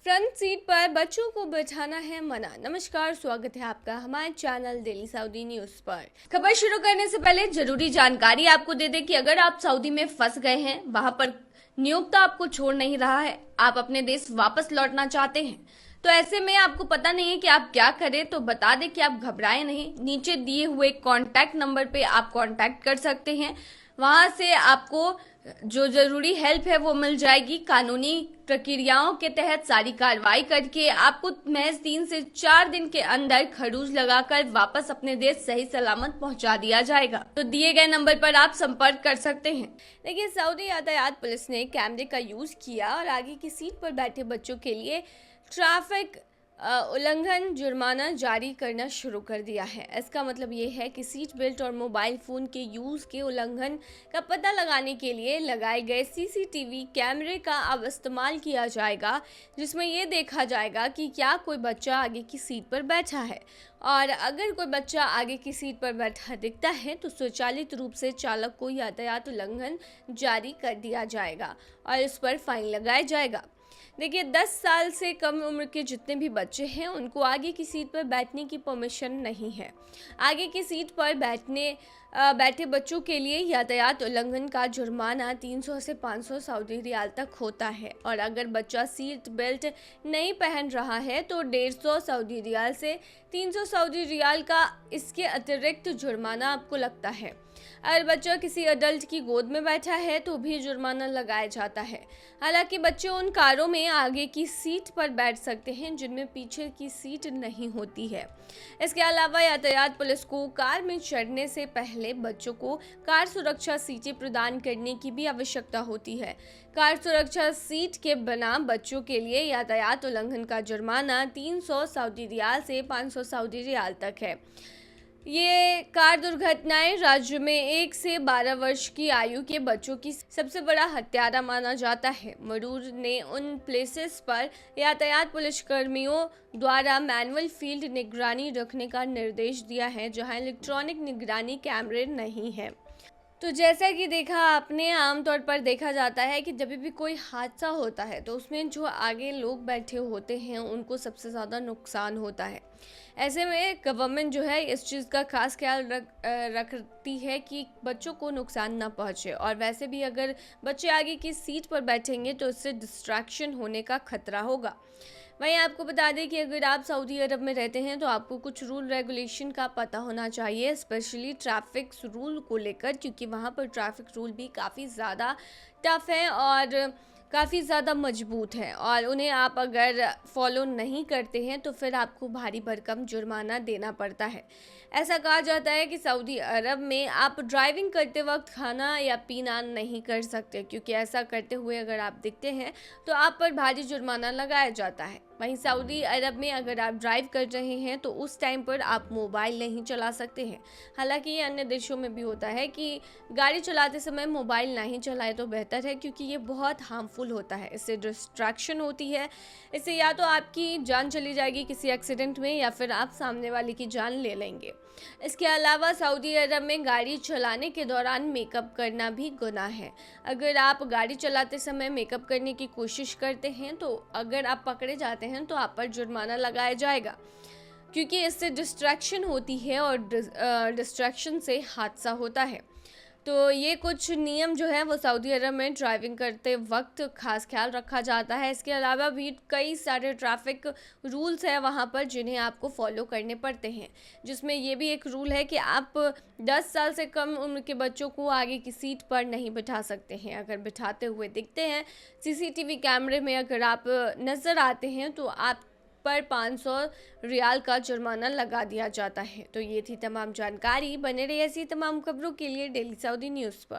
Front seat पर बच्चों को बैठाना है मना। नमस्कार, स्वागत है आपका हमारे चैनल दिल्ली सऊदी न्यूज पर। खबर शुरू करने से पहले जरूरी जानकारी आपको दे दें कि अगर आप सऊदी में फंस गए हैं, वहां पर नियोक्ता आपको छोड़ नहीं रहा है, आप अपने देश वापस लौटना चाहते हैं, तो ऐसे में आपको पता नहीं है कि आप क्या करें, तो बता दें कि आप घबराएं नहीं। नीचे दिए हुए कॉन्टैक्ट नंबर पे आप कॉन्टैक्ट कर सकते हैं। वहां से आपको जो जरूरी हेल्प है वो मिल जाएगी। कानूनी प्रक्रियाओं के तहत सारी कार्रवाई करके आपको महज 3 से 4 दिन के अंदर खरूज लगाकर वापस अपने देश सही सलामत पहुंचा दिया जाएगा। तो दिए गए नंबर पर आप संपर्क कर सकते हैं। देखिए, सऊदी यातायात पुलिस ने कैमरे का यूज किया और आगे की सीट पर बैठे बच्चों के लिए ट्रैफिक उल्लंघन जुर्माना जारी करना शुरू कर दिया है। इसका मतलब ये है कि सीट बेल्ट और मोबाइल फ़ोन के यूज़ के उल्लंघन का पता लगाने के लिए लगाए गए सीसीटीवी कैमरे का अब इस्तेमाल किया जाएगा, जिसमें ये देखा जाएगा कि क्या कोई बच्चा आगे की सीट पर बैठा है, और अगर कोई बच्चा आगे की सीट पर बैठा दिखता है तो स्वचालित रूप से चालक को यातायात उल्लंघन जारी कर दिया जाएगा और इस पर फाइन लगाया जाएगा। देखिए, 10 साल से कम उम्र के जितने भी बच्चे हैं उनको आगे की सीट पर बैठने की परमिशन नहीं है। आगे की सीट पर बैठे बच्चों के लिए यातायात उल्लंघन का जुर्माना 300 से 500 सऊदी रियाल तक होता है, और अगर बच्चा सीट बेल्ट नहीं पहन रहा है तो 150 सऊदी रियाल से 300 सऊदी रियाल का इसके अतिरिक्त जुर्माना आपको लगता है। अगर बच्चा किसी अडल्ट की गोद में बैठा है तो भी जुर्माना लगाया जाता है। हालांकि बच्चे उन कारों में आगे की सीट पर बैठ सकते हैं जिनमें पीछे की सीट नहीं होती है। इसके अलावा यातायात पुलिस को कार में चढ़ने से पहले बच्चों को कार सुरक्षा सीटें प्रदान करने की भी आवश्यकता होती है। कार सुरक्षा सीट के बिना बच्चों के लिए यातायात उल्लंघन का जुर्माना 300 सऊदी रियाल से 500 सऊदी रियाल तक है। ये कार दुर्घटनाएं राज्य में 1 से 12 वर्ष की आयु के बच्चों की सबसे बड़ा हत्यारा माना जाता है। मरूर ने उन प्लेसेस पर यातायात पुलिस कर्मियों द्वारा मैनुअल फील्ड निगरानी रखने का निर्देश दिया है जहां इलेक्ट्रॉनिक निगरानी कैमरे नहीं है। तो जैसा कि देखा आपने, आमतौर पर देखा जाता है कि जब भी कोई हादसा होता है तो उसमें जो आगे लोग बैठे होते हैं उनको सबसे ज़्यादा नुकसान होता है। ऐसे में गवर्नमेंट जो है इस चीज़ का खास ख्याल रखती है कि बच्चों को नुकसान ना पहुंचे, और वैसे भी अगर बच्चे आगे की सीट पर बैठेंगे तो इससे डिस्ट्रैक्शन होने का खतरा होगा। वहीं आपको बता दें कि अगर आप सऊदी अरब में रहते हैं तो आपको कुछ रूल रेगुलेशन का पता होना चाहिए, स्पेशली ट्रैफिक रूल को लेकर, क्योंकि वहाँ पर ट्रैफिक रूल भी काफ़ी ज़्यादा टफ है और काफ़ी ज़्यादा मजबूत है, और उन्हें आप अगर फॉलो नहीं करते हैं तो फिर आपको भारी भरकम जुर्माना देना पड़ता है। ऐसा कहा जाता है कि सऊदी अरब में आप ड्राइविंग करते वक्त खाना या पीना नहीं कर सकते, क्योंकि ऐसा करते हुए अगर आप दिखते हैं तो आप पर भारी जुर्माना लगाया जाता है। वहीं सऊदी अरब में अगर आप ड्राइव कर रहे हैं तो उस टाइम पर आप मोबाइल नहीं चला सकते हैं। हालांकि ये अन्य देशों में भी होता है कि गाड़ी चलाते समय मोबाइल नहीं चलाए तो बेहतर है, क्योंकि ये बहुत हार्मफुल होता है, इससे डिस्ट्रैक्शन होती है। इससे या तो आपकी जान चली जाएगी किसी एक्सीडेंट में या फिर आप सामने वाले की जान ले लेंगे। इसके अलावा सऊदी अरब में गाड़ी चलाने के दौरान मेकअप करना भी गुनाह है। अगर आप गाड़ी चलाते समय मेकअप करने की कोशिश करते हैं तो अगर आप पकड़े जाते हैं तो आप पर जुर्माना लगाया जाएगा, क्योंकि इससे डिस्ट्रैक्शन होती है और डिस्ट्रैक्शन से हादसा होता है। तो ये कुछ नियम जो है वो सऊदी अरब में ड्राइविंग करते वक्त खास ख्याल रखा जाता है। इसके अलावा भी कई सारे ट्रैफिक रूल्स हैं वहाँ पर जिन्हें आपको फॉलो करने पड़ते हैं, जिसमें ये भी एक रूल है कि आप 10 साल से कम उम्र के बच्चों को आगे की सीट पर नहीं बिठा सकते हैं। अगर बिठाते हुए दिखते हैं सीसीटीवी कैमरे में, अगर आप नज़र आते हैं तो आप पर 500 रियाल का जुर्माना लगा दिया जाता है। तो ये थी तमाम जानकारी। बने रहिए ऐसी तमाम खबरों के लिए डेली सऊदी न्यूज़ पर।